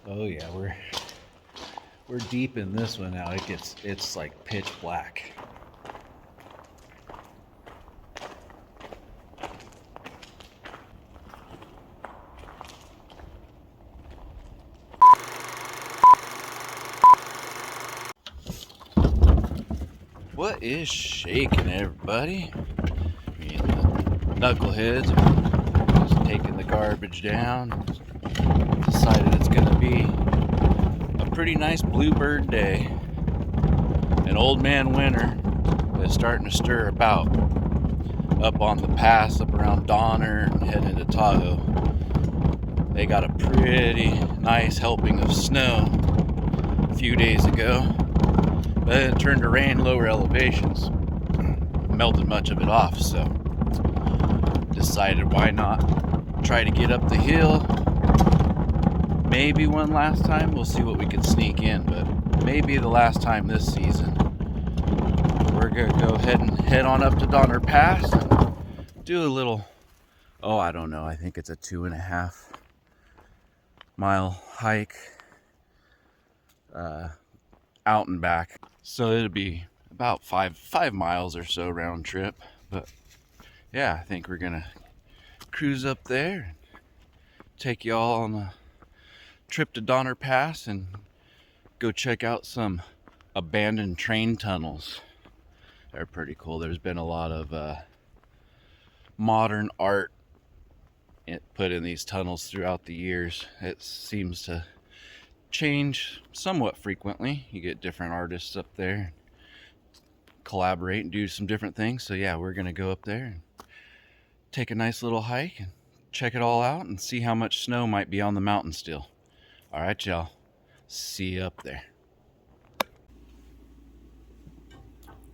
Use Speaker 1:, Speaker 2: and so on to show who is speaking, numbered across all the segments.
Speaker 1: Oh yeah, we're deep in this one now. It's like pitch black. What is shaking, everybody? Me and the knuckleheads are just taking the garbage down. Decided it's gonna be a pretty nice bluebird day. An old man winter is starting to stir about up on the pass, up around Donner and heading into Tahoe. They got a pretty nice helping of snow a few days ago, but then it turned to rain lower elevations, melted much of it off, so decided why not try to get up the hill. Maybe one last time. We'll see what we can sneak in, but maybe the last time this season. We're gonna go ahead and head on up to Donner Pass and do a little, I don't know, I think it's a 2.5 mile hike out and back. So it'll be about five miles or so round trip. But yeah, I think we're gonna cruise up there, take y'all on a trip to Donner Pass and go check out some abandoned train tunnels. They're pretty cool. There's been a lot of modern art put in these tunnels throughout the years. It seems to change somewhat frequently. You get different artists up there, collaborate and do some different things. So yeah, we're gonna go up there and take a nice little hike and check it all out and see how much snow might be on the mountain still. All right, y'all. See you up there.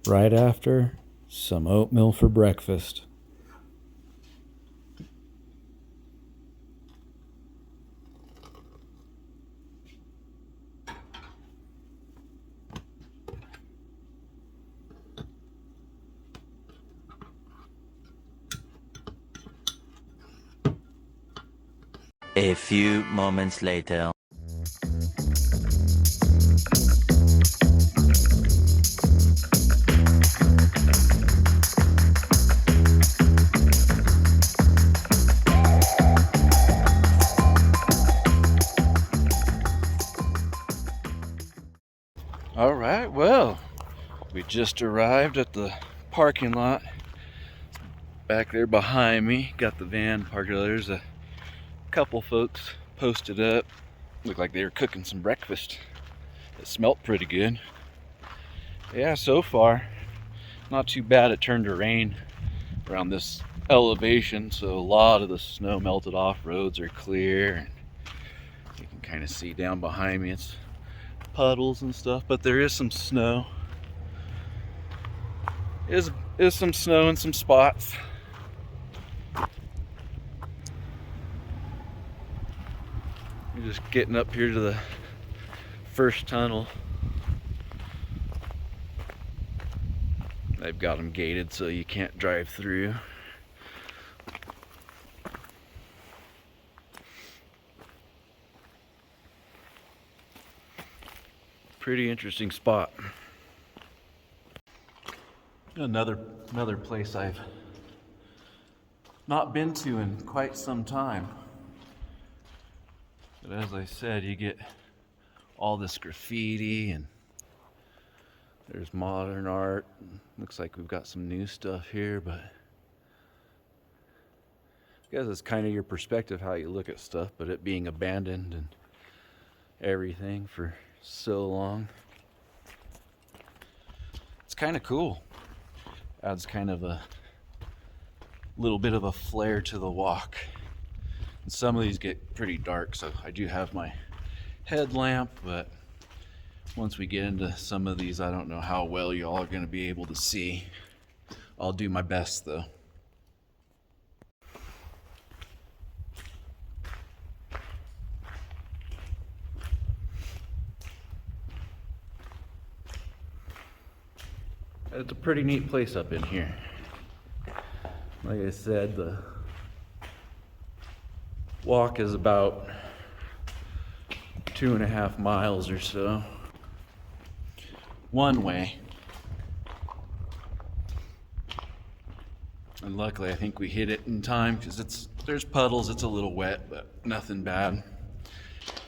Speaker 1: Right after, some oatmeal for breakfast.
Speaker 2: A few moments later.
Speaker 1: All right, well, we just arrived at the parking lot. Back there behind me, got the van parked. There's a couple folks posted up. Looked like they were cooking some breakfast. It smelled pretty good. Yeah, so far, not too bad. It turned to rain around this elevation, so a lot of the snow melted off. Roads are clear, and you can kind of see down behind me. It's puddles and stuff, but there is some snow. Is some snow in some spots. We're just getting up here to the first tunnel. They've got them gated so you can't drive through. Pretty interesting spot. Another place I've not been to in quite some time. But as I said, you get all this graffiti and there's modern art. Looks like we've got some new stuff here, but I guess it's kind of your perspective how you look at stuff, but it being abandoned and everything for so long. It's kind of cool. Adds kind of a little bit of a flair to the walk. And some of these get pretty dark, so I do have my headlamp, but once we get into some of these, I don't know how well y'all are going to be able to see. I'll do my best though. It's a pretty neat place up in here. Like I said, the walk is about 2.5 miles or so. One way. And luckily I think we hit it in time because there's puddles, it's a little wet, but nothing bad.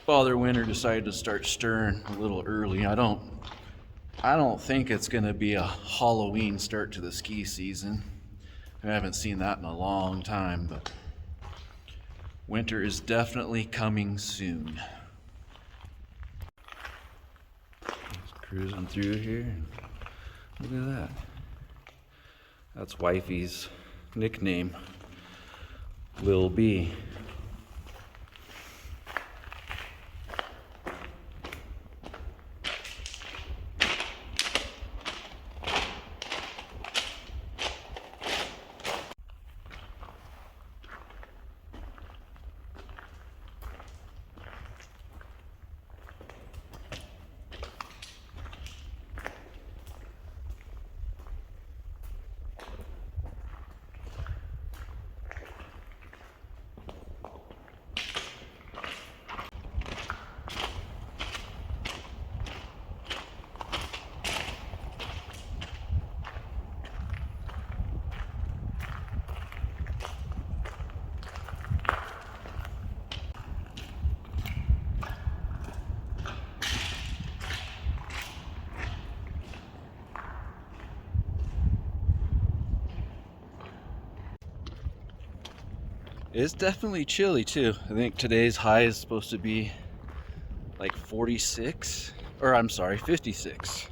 Speaker 1: Father Winter decided to start stirring a little early. I don't think it's gonna be a Halloween start to the ski season. I haven't seen that in a long time, but winter is definitely coming soon. Just cruising through here. Look at that. That's wifey's nickname, Lil B. It's definitely chilly too. I think today's high is supposed to be like 46, or I'm sorry, 56.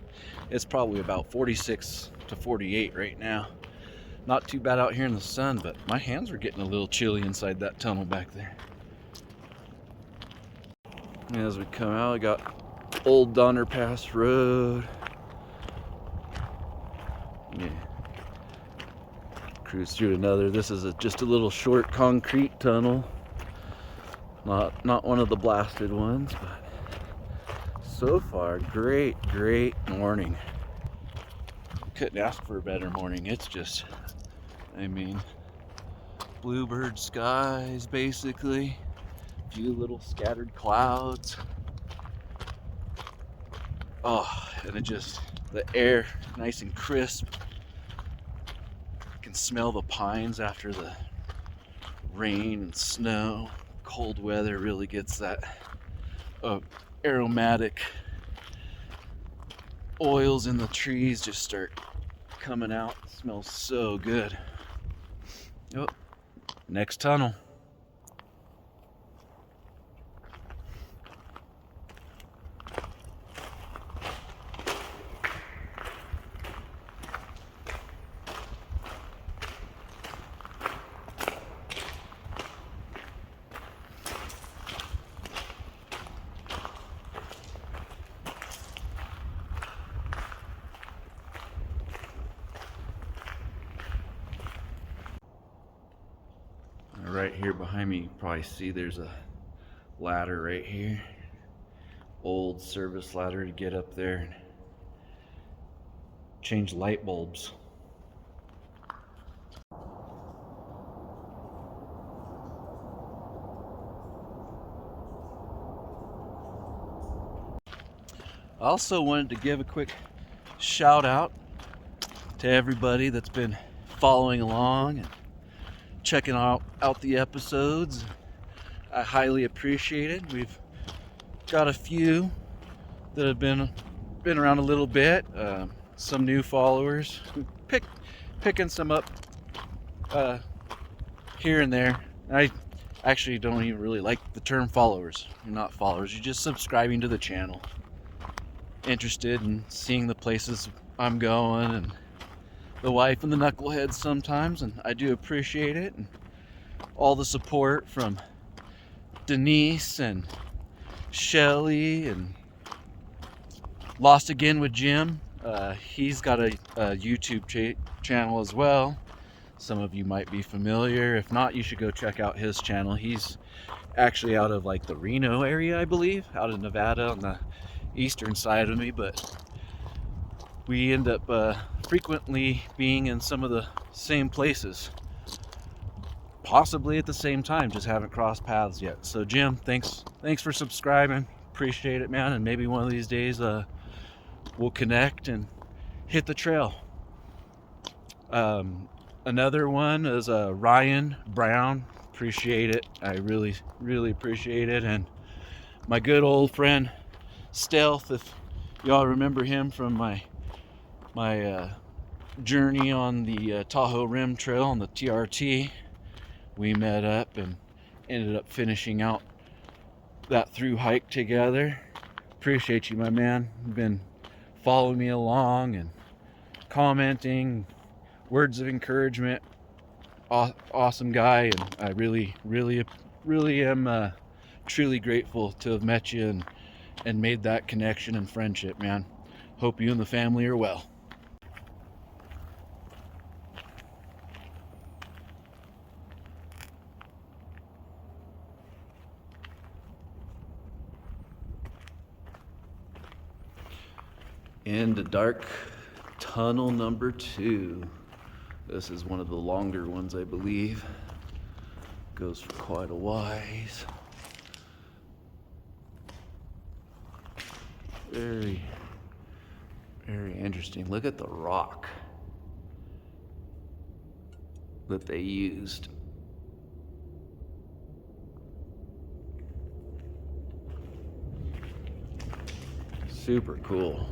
Speaker 1: It's probably about 46 to 48 right now. Not too bad out here in the sun, but my hands are getting a little chilly inside that tunnel back there. And as we come out, I got Old Donner Pass Road. Yeah. Cruise through another. This is just a little short concrete tunnel. Not one of the blasted ones, but so far, great morning. Couldn't ask for a better morning. It's just, I mean, bluebird skies basically. A few little scattered clouds. Oh, and the air nice and crisp. Can smell the pines after the rain and snow. Cold weather really gets that aromatic oils in the trees just start coming out. It smells so good. Oh, next tunnel. Right here behind me, you can probably see there's a ladder right here. Old service ladder to get up there and change light bulbs. I also wanted to give a quick shout out to everybody that's been following along and checking out the episodes. I highly appreciate it. We've got a few that have been around a little bit. Some new followers. Picking some up here and there. I actually don't even really like the term followers. You're not followers. You're just subscribing to the channel. Interested in seeing the places I'm going and the wife and the knuckleheads sometimes, and I do appreciate it. And all the support from Denise and Shelly and Lost Again with Jim. He's got a YouTube channel as well. Some of you might be familiar. If not, you should go check out his channel. He's actually out of like the Reno area, I believe, out of Nevada on the eastern side of me, but we end up frequently being in some of the same places, possibly at the same time, just haven't crossed paths yet. So Jim, thanks for subscribing. appreciate it, man. And maybe one of these days we'll connect and hit the trail. Another one is Ryan Brown. Appreciate it. I really, really appreciate it. And my good old friend Stealth, if y'all remember him from my journey on the Tahoe Rim Trail on the TRT, we met up and ended up finishing out that through hike together. Appreciate you, my man. You've been following me along and commenting, words of encouragement. Awesome guy, and I really am truly grateful to have met you and made that connection and friendship, man. Hope you and the family are well. Into dark tunnel number 2. This is one of the longer ones, I believe. Goes for quite a ways. Very, very interesting. Look at the rock that they used. Super cool.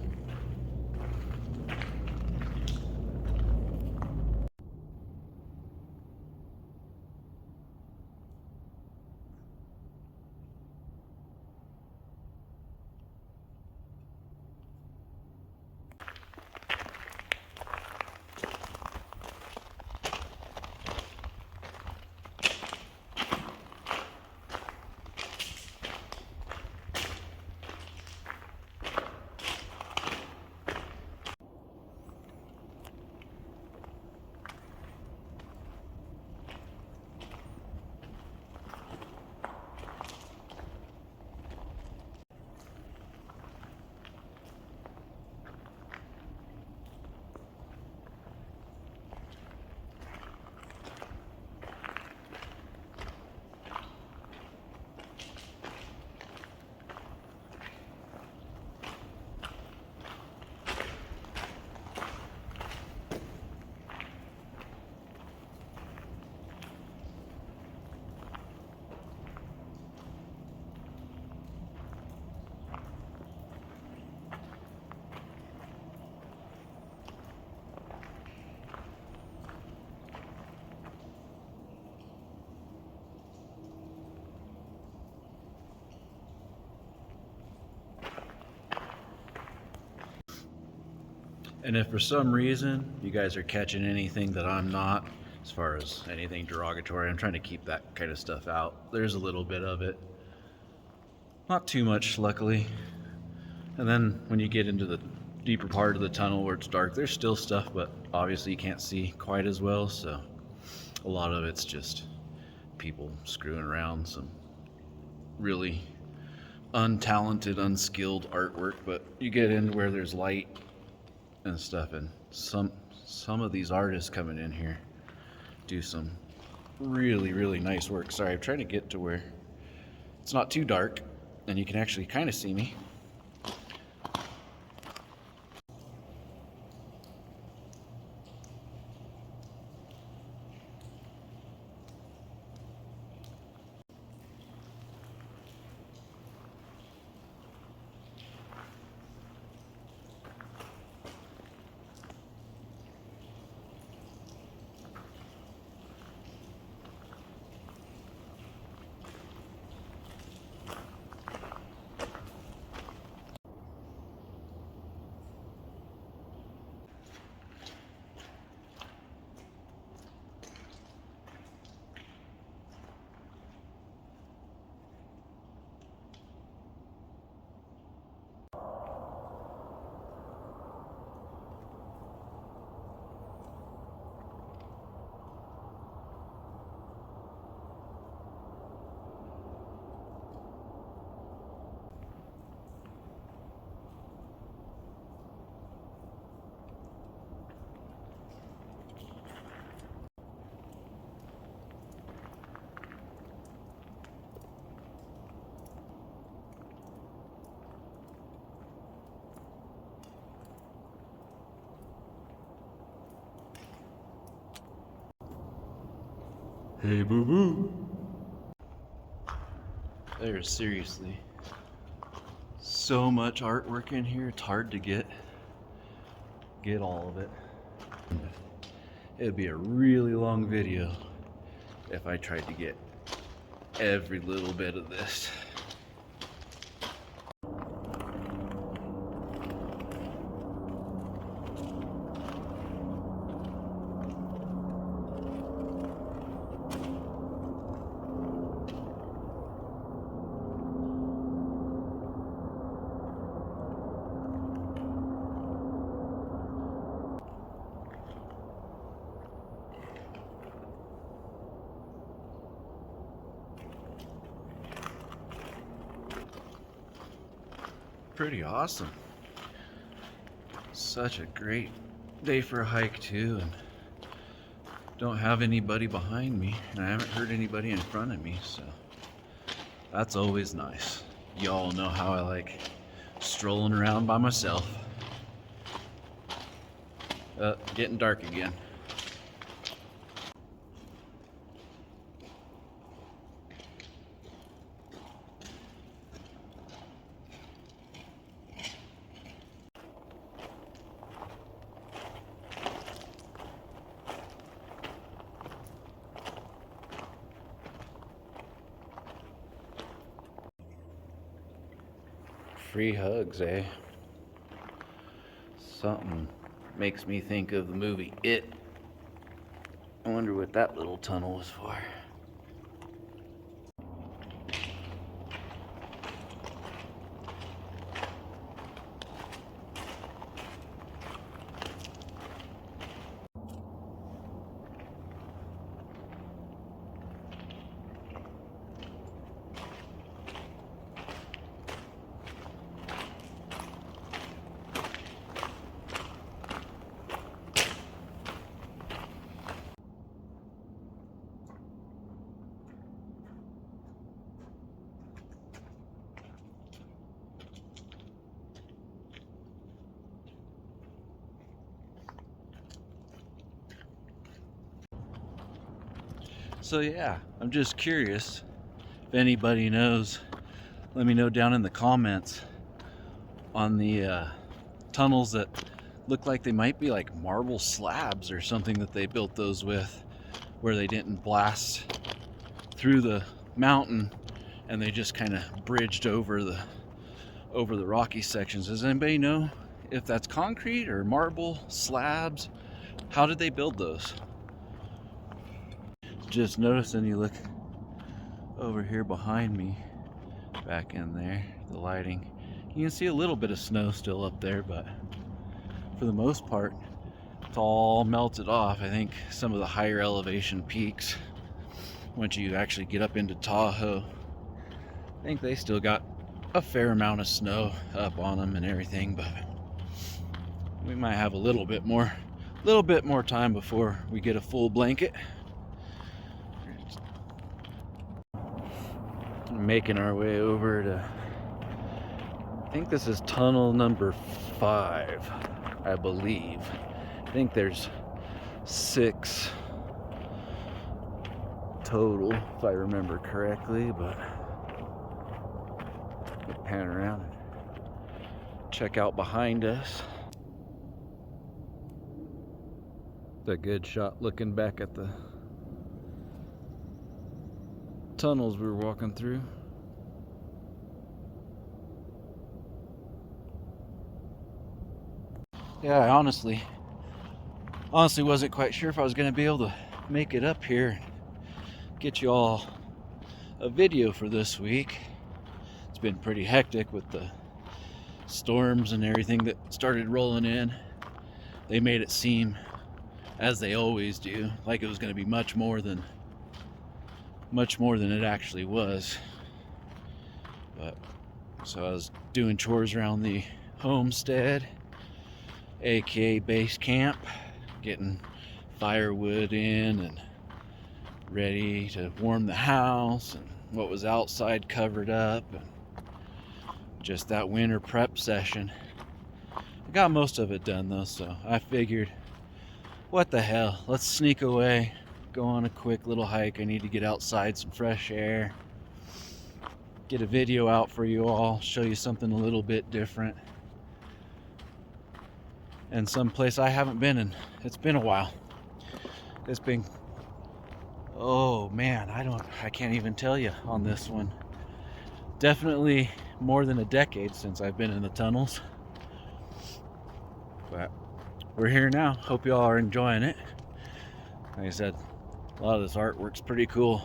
Speaker 1: And if for some reason you guys are catching anything that I'm not, as far as anything derogatory, I'm trying to keep that kind of stuff out. There's a little bit of it. Not too much, luckily. And then when you get into the deeper part of the tunnel where it's dark, there's still stuff, but obviously you can't see quite as well, so a lot of it's just people screwing around, some really untalented, unskilled artwork. But you get in where there's light and stuff, and some of these artists coming in here do some really nice work. Sorry, I'm trying to get to where it's not too dark and you can actually kind of see me. Hey, boo boo. There's seriously so much artwork in here, it's hard to get all of it. It'd be a really long video if I tried to get every little bit of this. Pretty awesome. Such a great day for a hike too, and don't have anybody behind me, and I haven't heard anybody in front of me, so that's always nice. Y'all know how I like strolling around by myself. Getting dark again. Free hugs, eh? Something makes me think of the movie It. I wonder what that little tunnel was for. So yeah, I'm just curious if anybody knows. Let me know down in the comments on the tunnels that look like they might be like marble slabs or something that they built those with, where they didn't blast through the mountain and they just kind of bridged over the rocky sections. Does anybody know if that's concrete or marble slabs? How did they build those? Just noticing, you look over here behind me, back in there, the lighting, you can see a little bit of snow still up there, but for the most part it's all melted off. I think some of the higher elevation peaks, once you actually get up into Tahoe, I think they still got a fair amount of snow up on them and everything, but we might have a little bit more time before we get a full blanket. Making our way over to, I think this is tunnel number 5, I believe. I think there's 6 total, if I remember correctly, but we'll pan around and check out behind us. It's a good shot looking back at the tunnels we were walking through. Yeah, I honestly wasn't quite sure if I was going to be able to make it up here and get you all a video for this week. It's been pretty hectic with the storms and everything that started rolling in. They made it seem, as they always do, like it was going to be much more than it actually was. But so I was doing chores around the homestead, aka base camp, getting firewood in and ready to warm the house, and what was outside covered up, and just that winter prep session. I got most of it done though, so I figured, what the hell, let's sneak away, go on a quick little hike. I need to get outside, some fresh air, get a video out for you all, show you something a little bit different, and someplace I haven't been in. It's been a while. It's been, oh man, I can't even tell you on this one. Definitely more than a decade since I've been in the tunnels. But we're here now. Hope y'all are enjoying it. Like I said, a lot of this artwork's pretty cool.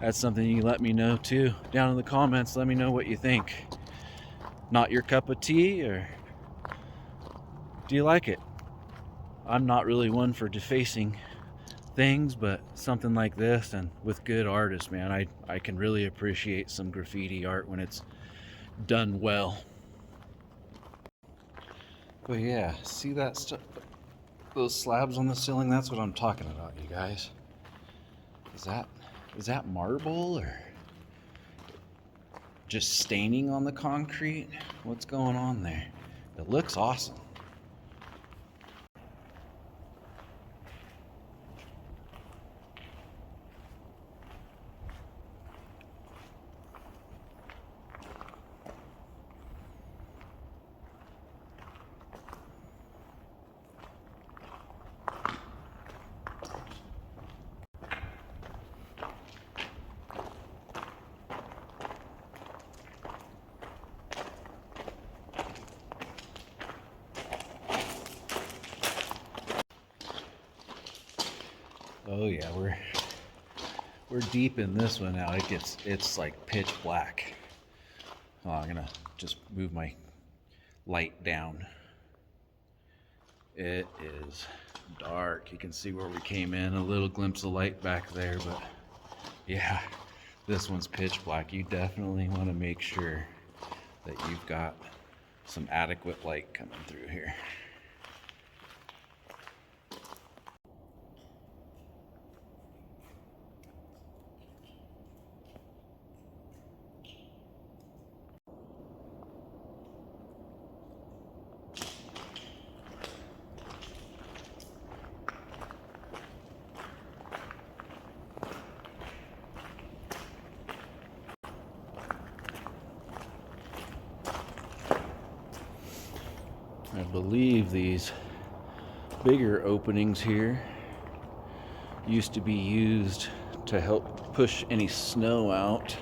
Speaker 1: That's something you can let me know too. Down in the comments, let me know what you think. Not your cup of tea, or do you like it? I'm not really one for defacing things, but something like this and with good artists, man, I can really appreciate some graffiti art when it's done well. But yeah, see that stuff, those slabs on the ceiling? That's what I'm talking about, you guys. Is that marble or just staining on the concrete? What's going on there? It looks awesome. Oh yeah, we're deep in this one now. It's like pitch black. Oh, I'm gonna just move my light down. It is dark. You can see where we came in, a little glimpse of light back there, but yeah, this one's pitch black. You definitely want to make sure that you've got some adequate light coming through here. I believe these bigger openings here used to be used to help push any snow out.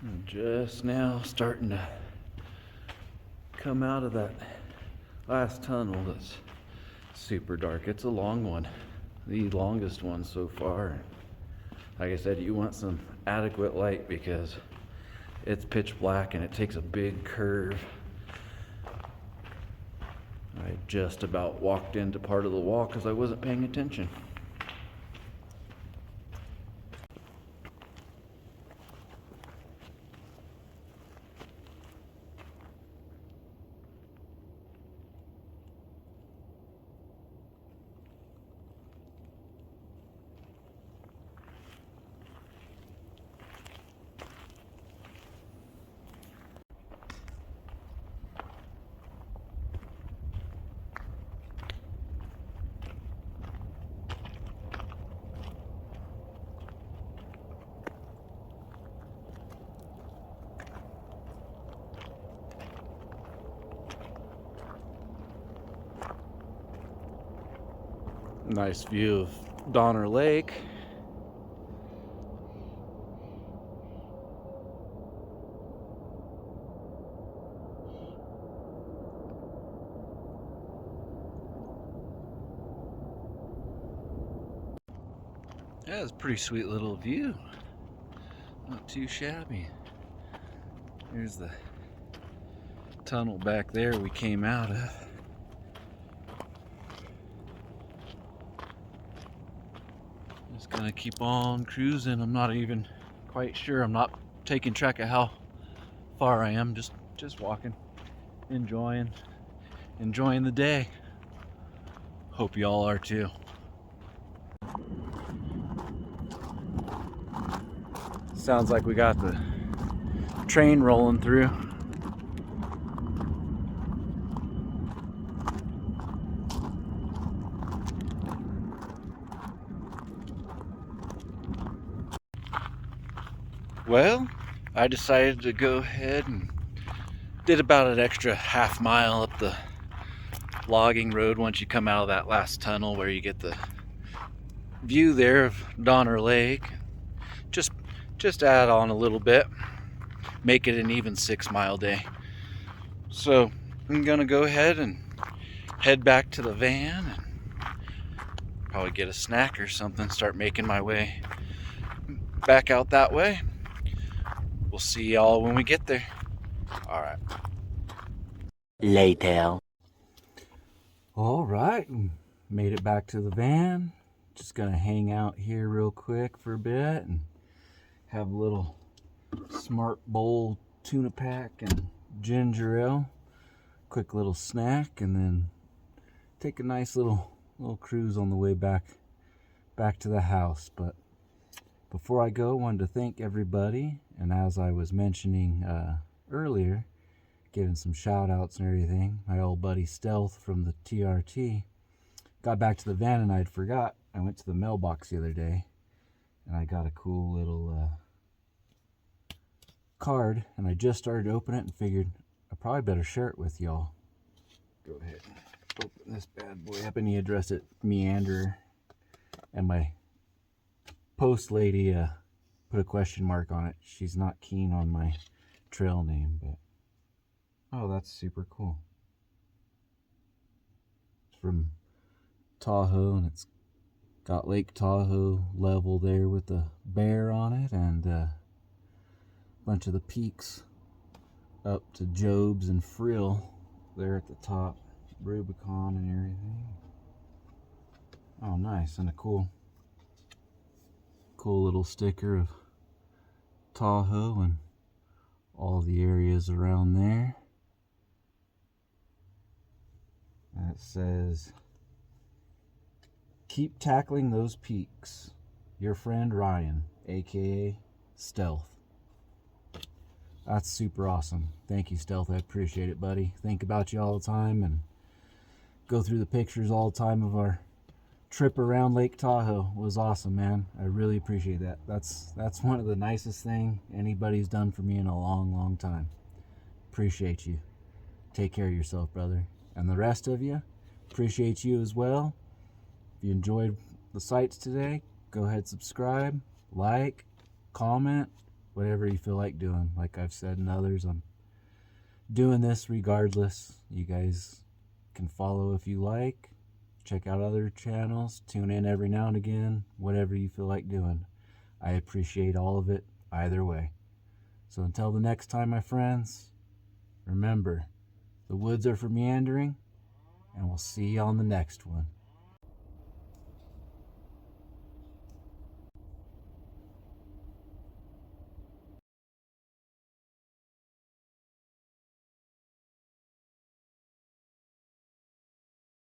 Speaker 1: I'm just now starting to come out of that last tunnel that's super dark. It's a long one, the longest one so far. Like I said, you want some adequate light because it's pitch black and it takes a big curve. I just about walked into part of the wall because I wasn't paying attention. Nice view of Donner Lake. Yeah, it's a pretty sweet little view. Not too shabby. Here's the tunnel back there we came out of. Just gonna keep on cruising. I'm not even quite sure. I'm not taking track of how far I am. Just walking, enjoying the day. Hope y'all are too. Sounds like we got the train rolling through. Well, I decided to go ahead and did about an extra half mile up the logging road once you come out of that last tunnel where you get the view there of Donner Lake. Just add on a little bit, make it an even 6-mile day. So I'm gonna go ahead and head back to the van and probably get a snack or something, start making my way back out that way. We'll see y'all when we get there. All right.
Speaker 2: Later.
Speaker 1: All right, made it back to the van. Just gonna hang out here real quick for a bit and have a little Smart Bowl tuna pack and ginger ale. Quick little snack, and then take a nice little cruise on the way back to the house. But before I go, I wanted to thank everybody, and as I was mentioning earlier, giving some shout outs and everything, my old buddy Stealth from the TRT got back to the van and I'd forgot. I went to the mailbox the other day and I got a cool little card, and I just started to open it and figured I probably better share it with y'all. Go ahead and open this bad boy up, and he addressed it Meander, and my post lady put a question mark on it. She's not keen on my trail name, but oh, that's super cool. It's from Tahoe, and it's got Lake Tahoe level there with the bear on it, and a bunch of the peaks up to Jobs and Frill there at the top, Rubicon and everything. Oh, nice. And a cool little sticker of Tahoe and all the areas around there. And it says, "Keep tackling those peaks. Your friend Ryan, aka Stealth." That's super awesome. Thank you, Stealth. I appreciate it, buddy. Think about you all the time and go through the pictures all the time of our trip around Lake Tahoe. It was awesome, man. I really appreciate that. That's one of the nicest things anybody's done for me in a long, long time. Appreciate you. Take care of yourself, brother. And the rest of you, appreciate you as well. If you enjoyed the sights today, go ahead, subscribe, like, comment, whatever you feel like doing. Like I've said in others, I'm doing this regardless. You guys can follow if you like. Check out other channels. Tune in every now and again. Whatever you feel like doing. I appreciate all of it either way. So until the next time, my friends, remember, the woods are for meandering, and we'll see you on the next one.